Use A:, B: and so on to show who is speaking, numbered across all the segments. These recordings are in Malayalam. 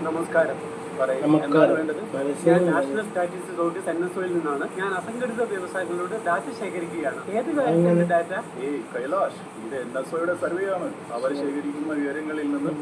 A: നമസ്കാരം. എന്താണ് വേണ്ടത്? ഞാൻ നാഷണൽ സ്റ്റാറ്റിസ്റ്റിക്സ് ഓഫീസ് NSOയിൽ നിന്നാണ്. ഞാൻ അസംഘടിത വ്യവസായങ്ങളോട് ഡാറ്റ ശേഖരിക്കുകയാണ്. ഏത് കാര്യത്തിലാണ് ഡാറ്റ?
B: കൈലാഷ്, ഇത് NSOയുടെ സർവേയാണ്. അവർ ശേഖരിക്കുന്ന വിവരങ്ങളിൽ നിന്ന്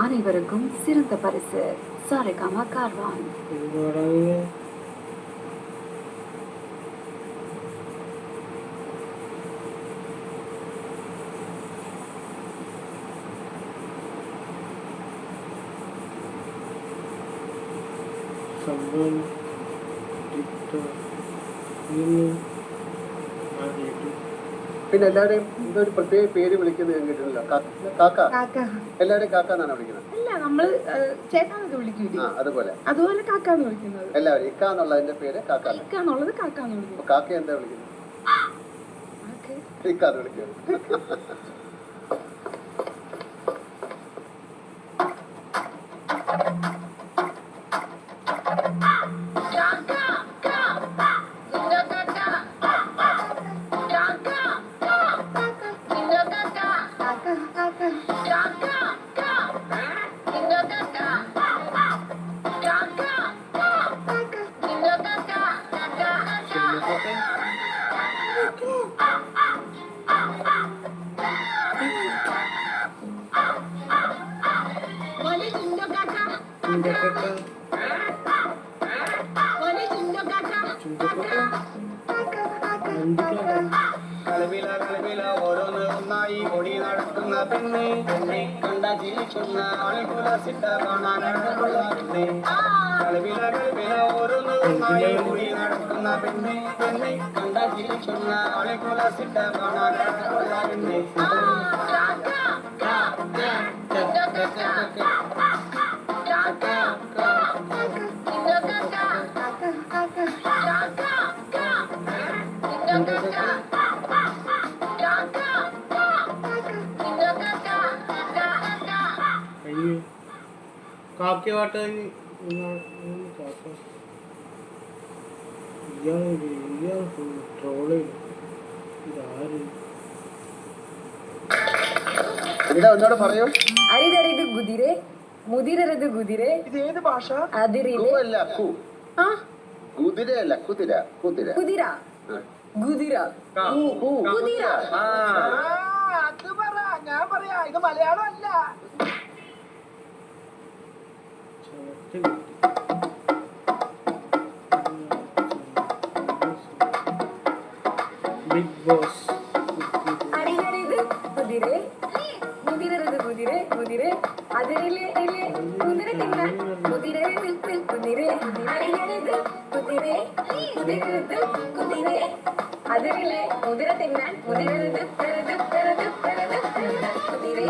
C: அனைவருக்கும் சிறந்த பரிசு சாரேகாமா கார்வான்.
A: പിന്നെ എല്ലാവരെയും എന്തൊരു പ്രത്യേക പേര് വിളിക്കുന്നത് ഞാൻ കേട്ടിട്ടില്ല. കാക്ക. എല്ലാവരെയും കാക്ക എന്നാണ് വിളിക്കുന്നത്.
D: അല്ല, നമ്മള് ചേട്ടാന്നൊക്കെ വിളിക്കൂലേ, അതുപോലെ കാക്കാന്ന് വിളിക്കുന്നത്.
A: എല്ലാവരും ഇക്ക എന്നുള്ളതിന്റെ പേര് കാക്ക.
D: ഇക്കാന്നുള്ളത് കാക്കാന്ന് വിളിക്കുന്നത്.
A: കാക്ക എന്താ വിളിക്കുന്നത്? ഇക്കാന്ന് വിളിക്കുന്നത്. കളവില കളവില ഓരോന്ന് ഒന്നായി ഓടി നടക്കുന്ന പെണ്ണെ പെണ്ണെ കണ്ട ജീവിക്കുന്ന ആളുകുല സിദ്ധ കാണാനുള്ള പെണ്ണെ കളവില കളവില ഓരോന്ന് ഒന്നായി ഓടി നടക്കുന്ന പെണ്ണെ പെണ്ണെ കണ്ട ജീവിക്കുന്ന ആളുകുല സിദ്ധ കാണാനുള്ള പെണ്ണെ
E: കാക്കി പാട്ട് ട്രോള് ഇതാര്
F: ഒന്നോട് പറയൂ.
D: അരിതരിത് കുതിരെ മുതിരരുത് കുതിരെ
F: ഇത് ഏത് ഭാഷ?
D: അതിരിലെ
F: അല്ല കു
D: ആ
F: കുതിരയല്ല കുതിര കുതിര
D: കുതിര കുതിര കുതിര
F: അത് പറ ഞാൻ പറയാ ഇത് മലയാളം അല്ല.
E: ബിഗ് ബോസ്
D: അരിതരിത് കുതിരെ മുതിരരുത് കുതിരെ കുതിരെ അതിരിലെ കുതിര തിന്നാൻ മുതിരരുത് കുതിരെ അരിതരിത് കുതിരെ മുതിരരുത് കുതിരെ അതിരിലെ മുതിര തിന്നാൻ മുതിരരുത് കുതിരെ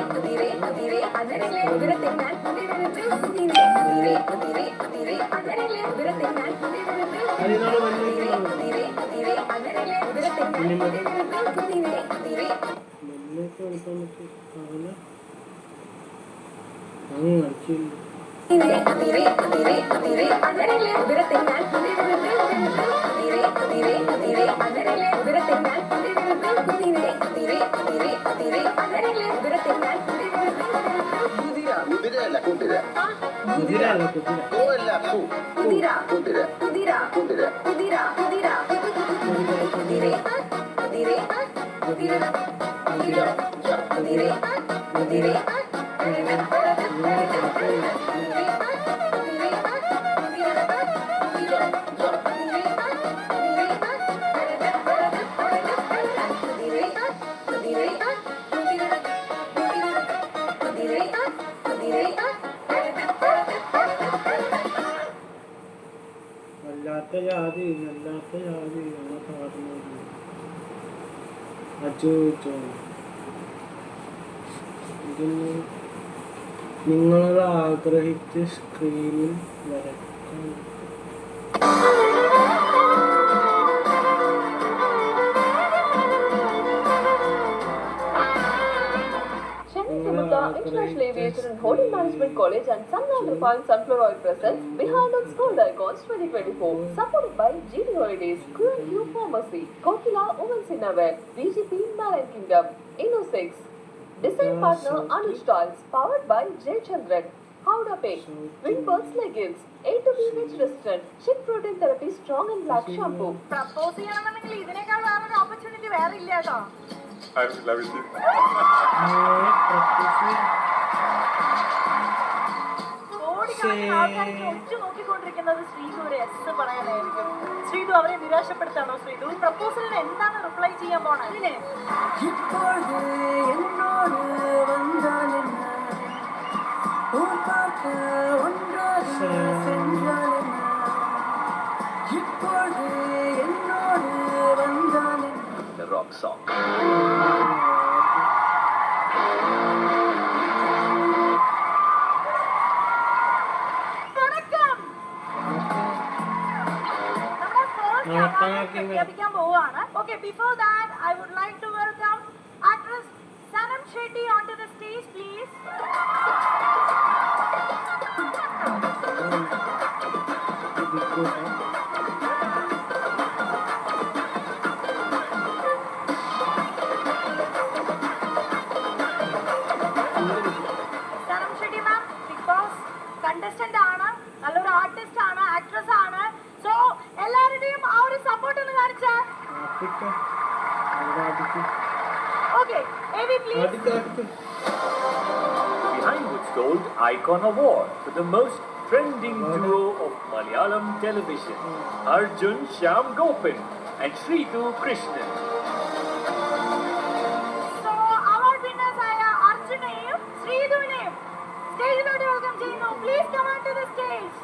D: കുതിരെ കുതിരെ അതിരിലെ മുതിര തിന്നാൻ മുതിരരുത് കുതിരെ കുതിരെ കുതിരെ കുതിരെ അതിരിലെ മുതിര തിന്നാൻ മുതിരരുത് കുതിരെ കുതിരെ കുതിരെ അതിരിലെ മുതിര തിന്നാൻ മുതിരരുത് കുതിരെ കുതിരെ
E: മെല്ലൊക്കെ എടുക്കാൻ പറ്റും അങ്ങ് കളിച്ചില്ല
D: കുതിരെ കുതിരെ കുതിരെ കുതിരെ അതിരിലെ മുതിര തിന്നാൻ മുതിരരുത് കുതിരെ കുതിരെ കുതിരെ അതിരിലെ മുതിര തിന്നാൻ മുതിരരുത് കുതിരെ കുതിരെ കുതിരെ കുതിരെ അതിരിലെ മുതിര തിന്നാൻ മുതിരരുത് കുതിര
F: കുതിരയല്ല കുതിര
E: കുതിരല്ല കുതിര
F: കു അല്ല കു
D: കുതിര
F: കുതിര
D: കുതിര
F: കുതിര
D: കുതിര കുതിര കുതിരെ കുതിരെ കുതിര കുതിര കുതിരെ കുതിരെ
E: വല്ലാത്ത ജാതി വല്ലാത്ത ജാതി അങ്ങനെ പാടുന്നത് അജോജോ ഇതിന് നിങ്ങൾ ആഗ്രഹിച്ച് സ്ക്രീനിൽ വരക്കാൻ
G: Chennai Timotha International Aviation and Hotel Management College and Sunland Refined Sunflower Oil presents Behind Its Gold Icons 2024, supported by GD Holidays, Q&Q Pharmacy, Kokila Women's Innerwear, VGP Marine Kingdom, Inno6, Design Partner Anuj Styles, powered by J Chandran, Howda Pay, Windbirds Leggings, A to B Veg Restaurant, Chick Protein Therapy Strong and Black Shampoo.
D: Propose ചെയ്യണമെന്നുണ്ടെങ്കിൽ ഇതിനേക്കാൾ വേറൊരു ഓപ്പർച്യൂണിറ്റി വേറെ ഇല്ല കേട്ടോ കോടിക്കണക്കിന് ആൾക്കാർക്ക് ഒറ്റ നോക്കിക്കൊണ്ടിരിക്കുന്നത് ശ്രീതു ഒരു എസ് പറയാനായിരിക്കും. ശ്രീതു അവരെ നിരാശപ്പെടുത്താണോ? ശ്രീതു പ്രപ്പോസലിന് എന്താണ് റിപ്ലൈ ചെയ്യാൻ പോണേ? അതിന്
F: The rock song.
D: പ്രഖ്യാപിക്കാൻ പോവാണ്. Okay, before that, I would like to welcome actress Sanam Shetty onto the stage, please. Sanam Shetty ma'am, Big Boss contestant ആണ്, നല്ലൊരു ആർട്ടിസ്റ്റ് ആണ്, ആക്ട്രസ് ആണ്. സോ എല്ലാവരുടെയും ആ ഒരു സപ്പോർട്ട് ഒന്ന് കാണിച്ചാ. Okay, AV please.
H: Behind Its Gold Icon Award for the most trending duo of Malayalam television, Arjun Shyam Gopan and Sritu Krishnan.
D: So, award winners ആയ അർജുനെയും ശ്രീധുവിനെയും സ്റ്റേജിലോട്ട് വെൽക്കം ചെയ്യുന്നു. Please come on to the stage.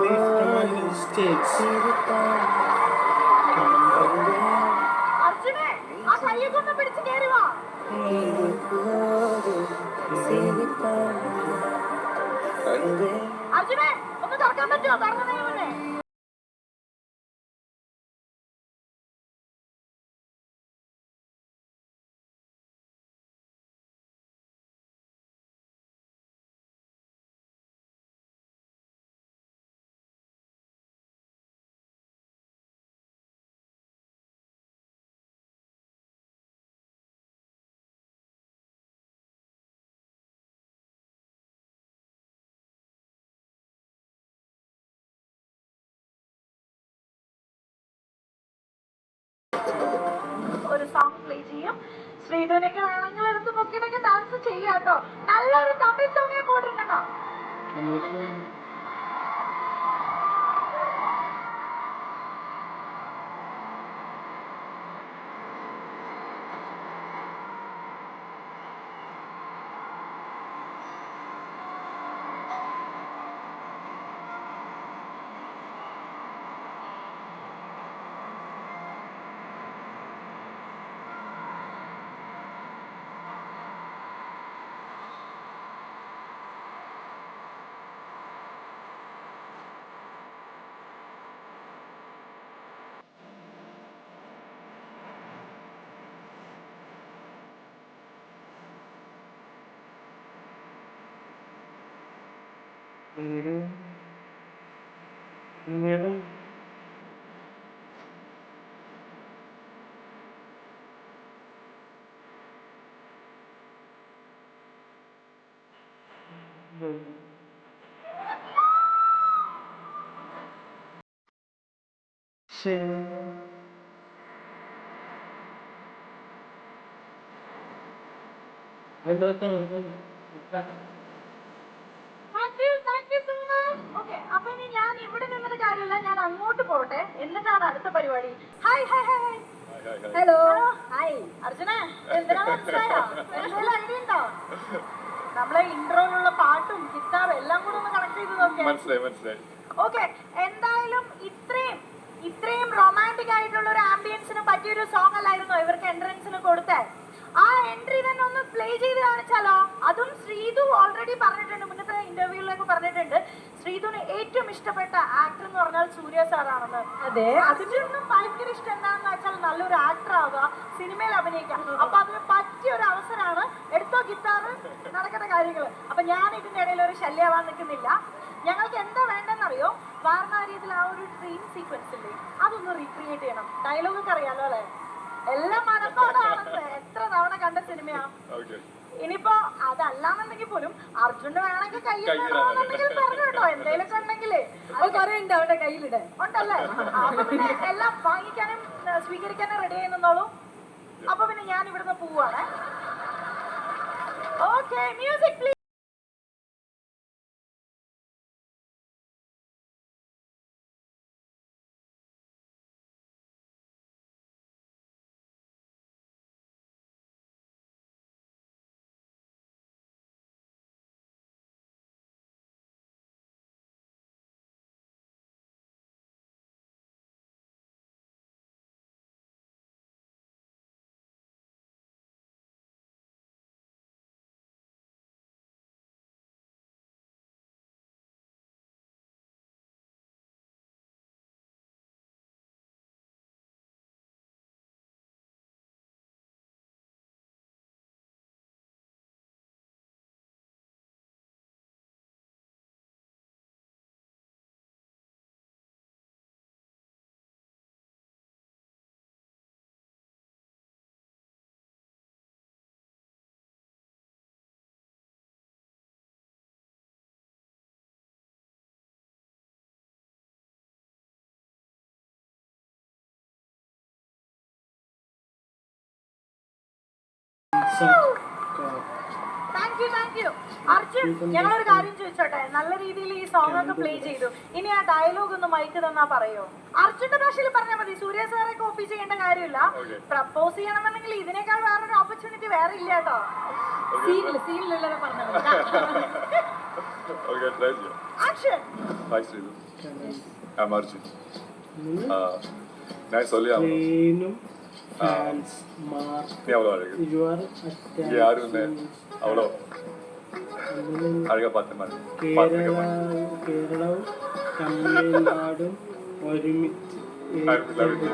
E: Please come on the stage.
D: അർജുനെ ആ കയ്യൊക്കെ ഒന്ന് പിടിച്ച് കയറി വാ. അർജുനെ ഒന്ന് തുറക്കാൻ പറ്റുമോ? തുറക്കുന്നതിന് മുന്നേ ഒരു സോങ് പ്ലേ ചെയ്യും. ശ്രീധുവിനൊക്കെ വേണമെങ്കിൽ എടുത്ത് പൊക്കിനൊക്കെ ഡാൻസ് ചെയ്യാട്ടോ. നല്ലൊരു തമിഴ് സോങ് പോയിട്ടുണ്ടോ? ഓക്കെ, അപ്പൊ ഇനി ഞാൻ ഇവിടെ നിന്നത് കാര്യമില്ല, ഞാൻ അങ്ങോട്ട് പോട്ടെ, എന്നിട്ടാണ് അടുത്ത പരിപാടി. Hi hi hi hello hi Arjuna, എന്തിനാ മനസ്സിലായോ? എന്തെങ്കിലും ഐഡിയ ഉണ്ടോ? നമ്മളെ ഇൻട്രോയിലുള്ള പാട്ടും ഗിറ്റാറും എല്ലാം കൂടെ ഒന്ന് കണക്ട് ചെയ്ത് നോക്കിയാൽ
B: മനസ്സിലായി.
D: ഓക്കെ. എന്തായാലും ഇത്രയും റൊമാൻറ്റിക് ആയിട്ടുള്ള ഒരു ആംബിയൻസിന് പറ്റിയൊരു സോങ് അല്ലായിരുന്നോ ഇവർക്ക് എൻട്രൻസിന് കൊടുത്തേ? ആ എൻട്രി തന്നെ ഒന്ന് പ്ലേ ചെയ്ത് കാണിച്ചാലോ? അതും ശ്രീധു ഓൾറെഡി പറഞ്ഞിട്ടുണ്ട്, മുന്നത്തെ ഇന്റർവ്യൂവിലൊക്കെ പറഞ്ഞിട്ടുണ്ട്, ശ്രീധുവിന് ഏറ്റവും ഇഷ്ടപ്പെട്ട ആക്ടർ എന്ന് പറഞ്ഞാൽ സൂര്യ സാറാണെന്ന്. അതെ, അതിന്റെ ഒന്നും ഭയങ്കര ഇഷ്ടം എന്താണെന്ന് വെച്ചാൽ നല്ലൊരു ആക്ടർ ആവുക, സിനിമയിൽ അഭിനയിക്കാം. അപ്പൊ അതിന് പറ്റിയ ഒരു അവസരമാണ്. എടുത്തോ ഗിത്താറ്, നടക്കുന്ന കാര്യങ്ങൾ. അപ്പൊ ഞാൻ ഇതിന്റെ ഇടയിൽ ഒരു ശല്യമാവാൻ നിൽക്കുന്നില്ല. ഞങ്ങൾക്ക് എന്താ വേണ്ടെന്നറിയോ? വാരണാരിയത്തിൽ ആ ഒരു ട്രെയിൻ സീക്വൻസ് ഇല്ലേ, അതൊന്ന് റീക്രിയേറ്റ് ചെയ്യണം. ഡയലോഗൊക്കെ അറിയാലോ അല്ലെ? എല്ലാം മനപ്പാടാണെന്ന് എത്ര തവണ കണ്ട സിനിമയാ. ഇനിയിപ്പോ അതല്ലാന്നുണ്ടെങ്കിൽ പോലും അർജുന് വേണമെങ്കിൽ കയ്യിലുണ്ടെങ്കിൽ പറഞ്ഞു കേട്ടോ, എന്തേലൊക്കെ ഉണ്ടെങ്കിലേ. അത് കുറെ ഉണ്ട് അവരുടെ കയ്യിലിടെ ഉണ്ടല്ലേ? അപ്പൊ പിന്നെ എല്ലാം വാങ്ങിക്കാനും സ്വീകരിക്കാനും റെഡി ആയി. അപ്പൊ പിന്നെ ഞാൻ ഇവിടുന്ന് പോവാണ്. Okay, music please. Thank you.
I: You. Arjun, ഞങ്ങളൊരു കാര്യം ചോദിച്ചോട്ടെ? നല്ല രീതിയിൽ ഈ സോങ് ഒക്കെ പ്ലേ ചെയ്തു. ഇനി ആ ഡയലോഗ് ഒന്ന് മൈക്ക് തന്നാ പറയോ? അർജുന്റെ ഭാഷയിൽ പറഞ്ഞാൽ മതി. സൂര്യ സാറെ കോപ്പി ചെയ്യേണ്ട കാര്യമില്ല. പ്രപ്പോസ് ചെയ്യണമെന്നുണ്ടെങ്കിൽ ഇതിനേക്കാൾ വേറൊരു ഓപ്പർച്യൂണിറ്റി വേറെ ഇല്ല കേട്ടോ. സീനിലുള്ളവരെ പറഞ്ഞാൽ action.
B: Hi, Sridu. I'm Arjun. நான் சொல்லி
E: Trainum fans mark.
B: நீ அவ்வளோ அழகு.
E: You are attached.
B: யாரும் இல்லை அவ்வளோ அழகா பார்த்த மாதிரி
E: കേരളവും തമിഴ്നാടും ഒരുമിച്ച് അർജുൻ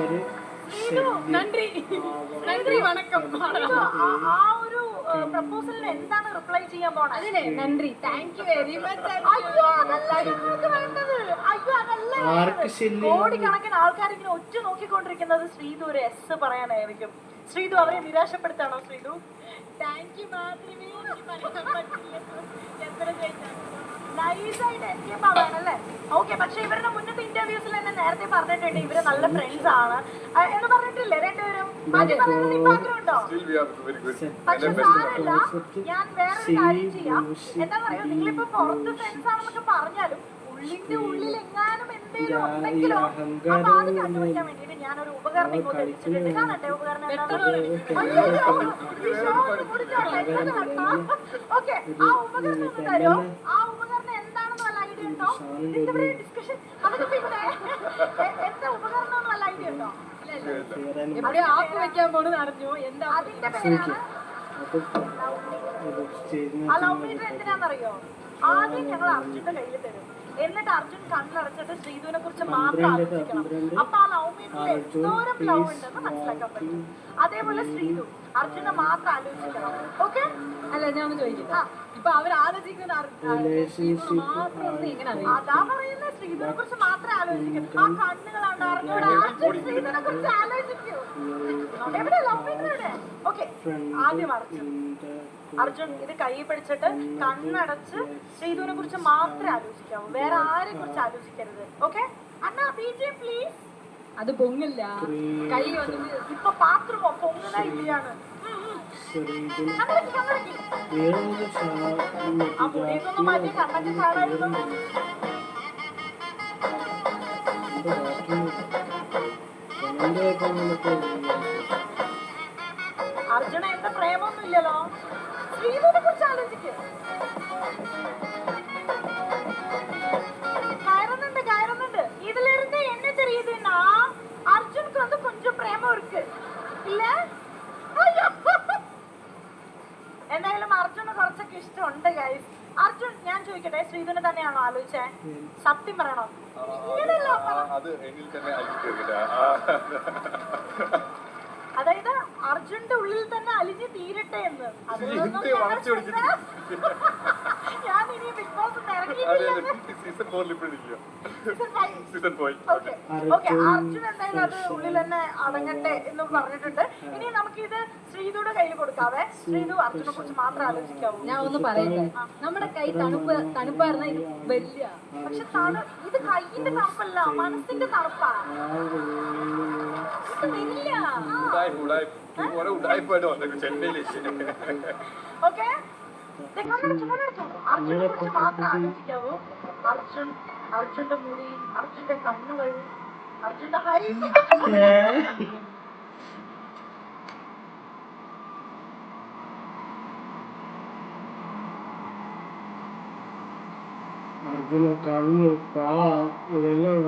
E: ഒരു
I: നന്ദി വണക്കം. ആ ഒരു പ്രപ്പോസലിന് എന്താണ് റിപ്ലൈ ചെയ്യാൻ പോണത്? നന്ദി, താങ്ക് യു വെരി മച്ച്. അയ്യോ അതല്ല നിങ്ങൾക്ക് വേണ്ടത്. അയ്യോ അതല്ല. കോടിക്കണക്കിന് ആൾക്കാർ ഇങ്ങനെ ഒറ്റ നോക്കിക്കൊണ്ടിരിക്കുന്നത് ശ്രീതു ഒരു എസ് പറയാനായിരിക്കും. ശ്രീതു അവരെ നിരാശപ്പെടുത്താണോ? ശ്രീതു താങ്ക് യു മാത്രമേ എത്ര നൈസായിട്ട് എസ്കേപ്പ് ആവാനല്ലേ? ഓക്കെ, പക്ഷെ ഇവരുടെ മുന്നത്തെ ഇന്റർവ്യൂസിൽ തന്നെ നേരത്തെ പറഞ്ഞിട്ടുണ്ട് ഇവര് നല്ല ഫ്രണ്ട്സ് ആണ് എന്ന് പറഞ്ഞിട്ടില്ലേ രണ്ടുപേരും? മാറ്റി പറയുന്നത് ഇപ്പൊ ആഗ്രഹമുണ്ടോ? പക്ഷെ സാരമില്ല, ഞാൻ വേറൊരു കാര്യം ചെയ്യാം. എന്താ പറയാ, നിങ്ങളിപ്പോ പുറത്ത് ഫ്രണ്ട്സ് ആണെന്നൊക്കെ പറഞ്ഞാലും ഉള്ളിന്റെ ഉള്ളിൽ എങ്ങാനും എന്തെങ്കിലും ഉണ്ടെങ്കിലോ അപ്പൊ അത് കണ്ടുപിടിക്കാൻ വേണ്ടിട്ട് ഞാനൊരു ഉപകരണം ഇങ്ങോട്ട് എത്തിച്ചിട്ടുണ്ട്. കാണട്ടെ ഉപകരണം ഓക്കെ, ആ ഉപകരണം ഒന്ന് തരോ? ആ ഉപകരണം എന്താണെന്ന് വല്ല ഐഡിയ ഉണ്ടോ? ഇതിന്റെ ഡിസ്കഷൻ അതൊക്കെ പിന്നെ എന്താ ഉപകരണം വല്ല ഐഡിയ ഉണ്ടോ? എവിടെ ആപ്പ് വെക്കാൻ പോണെന്ന് അറിഞ്ഞു. എന്താ അതിന്റെ പേരാണ് ആ ലവ് മീറ്റർ. എന്തിനാണെന്നറിയോ? ആദ്യം ഞങ്ങൾ അർജുന്റെ കയ്യിൽ തരും. എന്നിട്ട് അർജുൻ കണ്ണടച്ചിട്ട് ശ്രീധുവിനെ കുറിച്ച് മാത്രം ആലോചിക്കണം. അപ്പൊ ആ ലവ് മീറ്ററിൽ എന്തോരം ലവ് ഉണ്ടെന്ന് മനസ്സിലാക്കാൻ പറ്റും. അതേപോലെ ശ്രീധു അർജുനെ മാത്രം ആലോചിക്കണം. ഓക്കെ അല്ല, ഞാൻ ഒന്ന് ചോദിക്കട്ടെ, ഇപ്പൊ അവർ ആലോചിക്കുന്ന അതാ പറയുന്നത് ശ്രീധുവിനെ കുറിച്ച് മാത്രം ആലോചിക്കണം. ആ കണ്ണുകളാണ് അറിഞ്ഞൂടെ അർജുൻ ശ്രീധുവിനെ കുറിച്ച് ആലോചിക്കൂ. എവിടെ ലവ് മീറ്റർ എവിടെ? ഓക്കെ, ആദ്യം അർജുൻ ഇത് കൈ പിടിച്ചിട്ട് കണ്ണടച്ച് ശ്രീധുവിനെ കുറിച്ച് മാത്രമേ ആലോചിക്കാവൂ. വേറെ ആരെ കുറിച്ച് ആലോചിക്കരുത്. Okay Anna BJ please. അത് പൊങ്ങില്ല, കൈ വന്നത് ഇപ്പൊ പാത്രമോ പൊങ്ങുന്ന ഇല്ലയാണ്. ആ മുടിയൊക്കെ മാറ്റി കണ്ണൊക്കെ കാണായിരുന്നു. അർജുന എന്റെ പ്രേമൊന്നും ഇല്ലല്ലോ. ശ്രീധുവിനെ കുറിച്ച് ആലോചിക്കും. കയറുന്നുണ്ട്. இதுல இருந்து என்ன தெரியுதுன்னா அர்ஜுனுக்கு வந்து கொஞ்சம் பிரேமம் இருக்கு இல்ல? എന്തായാലും അർജുന് കുറച്ചൊക്കെ ഇഷ്ടമുണ്ട് ഗൈസ്. അർജുൻ, ഞാൻ ചോദിക്കട്ടെ, ശ്രീധുവിനെ തന്നെയാണോ ആലോചിച്ചേ? സത്യം പറയണോ? അതായത് അർജുന്റെ ഉള്ളിൽ തന്നെ അലിഞ്ഞ് തീരട്ടെ എന്ന്. ഞാൻ ഇനി ബിഗ് ബോസ് അർജുൻ എന്തായാലും അത് ഉള്ളിൽ തന്നെ അടങ്ങട്ടെ എന്ന് പറഞ്ഞിട്ടുണ്ട്. ഇനി നമുക്കിത് ശ്രീധുയുടെ കയ്യിൽ കൊടുക്കാവേ. ശ്രീധു അർജുനെ കുറിച്ച് മാത്രം ആലോചിക്കാവൂ. ഞാൻ ഒന്ന് പറയട്ടെ, നമ്മുടെ കൈ തണുപ്പായിരുന്ന ഇത് വലിയ, പക്ഷെ ഇത് കൈയിന്റെ തണുപ്പല്ല, മനസ്സിന്റെ തണുപ്പാ. ഓക്കെ, അർജുനെ കുറിച്ച് മാത്രം ആലോചിക്കാവൂ. അർജുന്റെ മുടി, അർജുന്റെ കണ്ണുകൾ, അർജുന്റെ ഹൈറ്റ്.
E: അർജുന കണ്ണു ഇതെല്ലാം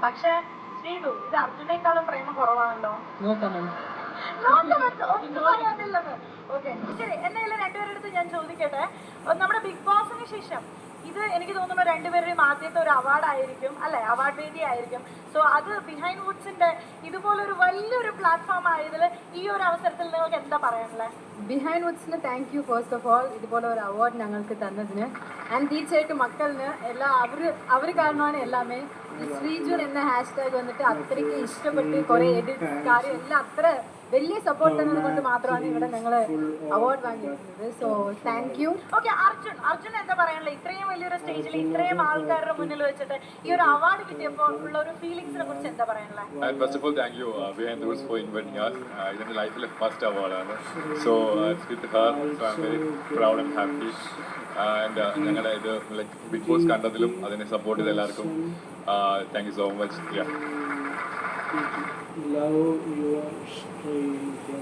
I: പക്ഷെ ശ്രീധു, ഇത് അർജുനേക്കാളും പ്രേമം കുറവാണല്ലോ. ഓക്കെ ശരി, എന്നാലും രണ്ടുപേരുടെ അടുത്ത് ഞാൻ ചോദിക്കട്ടെ, നമ്മുടെ ബിഗ് ബോസിന് ശേഷം ഇത് എനിക്ക് തോന്നുന്നു രണ്ടുപേരുടെയും ആദ്യത്തെ ഒരു അവാർഡ് ആയിരിക്കും അല്ലെ, അവാർഡ് വേദി ആയിരിക്കും. സോ അത് ബിഹൈൻഡ് വുഡ്സിന്റെ ഇതുപോലൊരു വലിയൊരു പ്ലാറ്റ്ഫോം ആയതിൽ ഈ ഒരു അവസരത്തിൽ നിങ്ങൾക്ക് എന്താ പറയാനുള്ളത്?
J: ബിഹൈൻഡ് വുഡ്സിന് thank you first of all ഇതുപോലെ ഒരു അവാർഡ് ഞങ്ങൾക്ക് തന്നതിന്. ആൻഡ് തീർച്ചയായിട്ടും മക്കളിന് എല്ലാം അവർ കാരണമാണ് എല്ലാമേ. ഈ ശ്രീജുൻ എന്ന ഹാഷ്ടാഗ് വന്നിട്ട് അത്രയ്ക്ക് ഇഷ്ടപ്പെട്ട് കുറേ എഡിറ്റ്സ് കാര്യം എല്ലാം അത്ര വലിയ സപ്പോർട്ട് തന്നത് കൊണ്ട് മാത്രമാണ് ഇവിടെ ഞങ്ങൾ അവാർഡ് വാങ്ങിയിരുന്നത്. So thank you.
I: Okay, Arjun എന്താ പറയാനുള്ളത്? ഇത്രയും വലിയൊരു സ്റ്റേജിൽ ഇത്രയും ആൾക്കാരുടെ മുന്നിൽ വെച്ചിട്ട് ഈ ഒരു അവാർഡ് കിട്ടിയപ്പോൾ ഉള്ള ഒരു ഫീലിംഗ്സിനെ കുറിച്ച് എന്താ പറയാനുള്ളത്?
B: First of all thank you behind the woods for inviting us. ഇതെന്റെ ലൈഫിലെ ഫസ്റ്റ് അവാർഡാണ്. So it's with her. So I am very proud and happy. And ഞങ്ങളുടെ ഇത് ലൈക്ക് ബിഗ് ബോസ് കണ്ടതിലും അതിനെ സപ്പോർട്ട് ചെയ്ത എല്ലാവർക്കും thank you so much.
E: Love your stranger.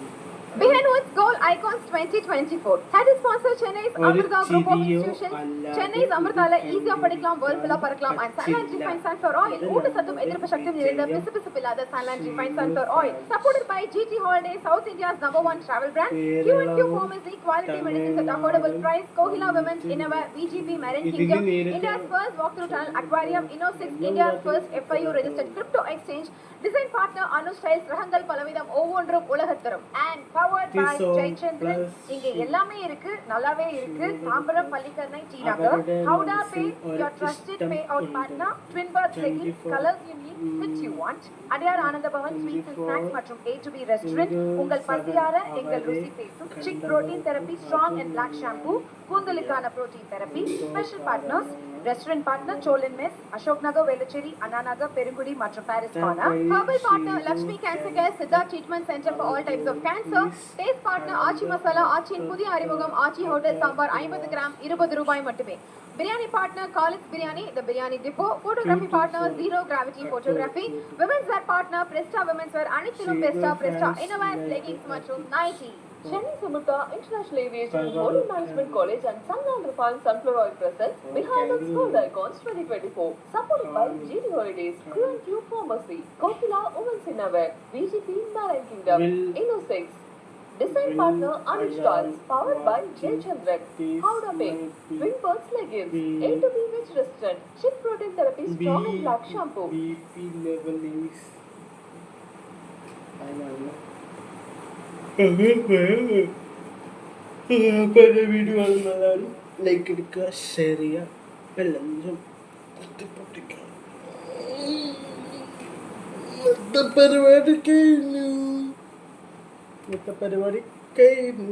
J: Behind Woods Goal Icons 2024. Head sponsor Chennai's Amrita Group of Institutions. Chennai's Amrita easy padikalam, world full parakalam and Sunland Refined Sunflower Oil. Ootu sathum edirpa shakti nirindha pisu-pisupillada Sunland Refined Sunflower Oil. Supported by GT Holidays, South India's #1 travel brand. Q&Q Pharmacy, quality medicines at affordable price. Kohila Women's Innerwear, VGP Marine Kingdom. India's first walk-through tunnel aquarium. Inno6, India's first FIU registered crypto exchange. Design partner Anu Styles, Rahangal Palavidam, Ovondrum Ulahatharam. And powered by Jaychandran. இங்க எல்லாமே இருக்கு, நல்லாவே இருக்கு. Tambaram Pallikaranai T Nagar. Howda Pay, your trusted payout partner. Twin birth leggings, colors you need, which you want. Adyar Ananda Pawan sweets and snacks மற்றும் A2B ரெஸ்டாரண்ட். உங்கள் பசியார எங்கள் ருசி பேசும். Chik protein therapy, strong and black shampoo. கூந்தலுக்கான protein therapy. Special partners Restaurant partner Cholin Mess, Ashok Nagar, Velachery, Anna Nagar, Perungudi, Metro Paris Corner. Herbal partner Lakshmi Cancer Care, Siddha Treatment Center for all types of cancer. Taste partner Aachi Masala, Aachi in Pudhiya Arivugam, Aachi Hotel Sambar, 50 gram, 20 ரூபாய் மட்டுமே. Biryani partner Khalid's Biryani, the Biryani Depot. Photography partner Zero Gravity Photography. Women's wear partner Presta Women's Wear, Anithilum Presta Innerwear, leggings மற்றும் Nike.
G: Chennai Samutha International Aviation and Hotel Management College and Sunland Refined Sunflower Oil presents Behind Us Gold Icons 2024. Supported by GT Holidays, Q&Q Pharmacy, Kohila Women's Innerwear, VGP Marine Kingdom, Inno6. Design partner Anu Styles, powered by Jaychandran. Howda Pay, Twin birth leggings, A2B Veg Restaurant, Chick Protein Therapy, Strong and Black Shampoo.
E: BP level is പല വീഡിയോ കാണുന്നതാണ്. ലൈക്ക് എടുക്കുക, ഷെയർ ചെയ്യുക, ബെല്ലഞ്ചും പൊട്ടിക്കുക. ഇന്നത്തെ പരിപാടി കഴിഞ്ഞു.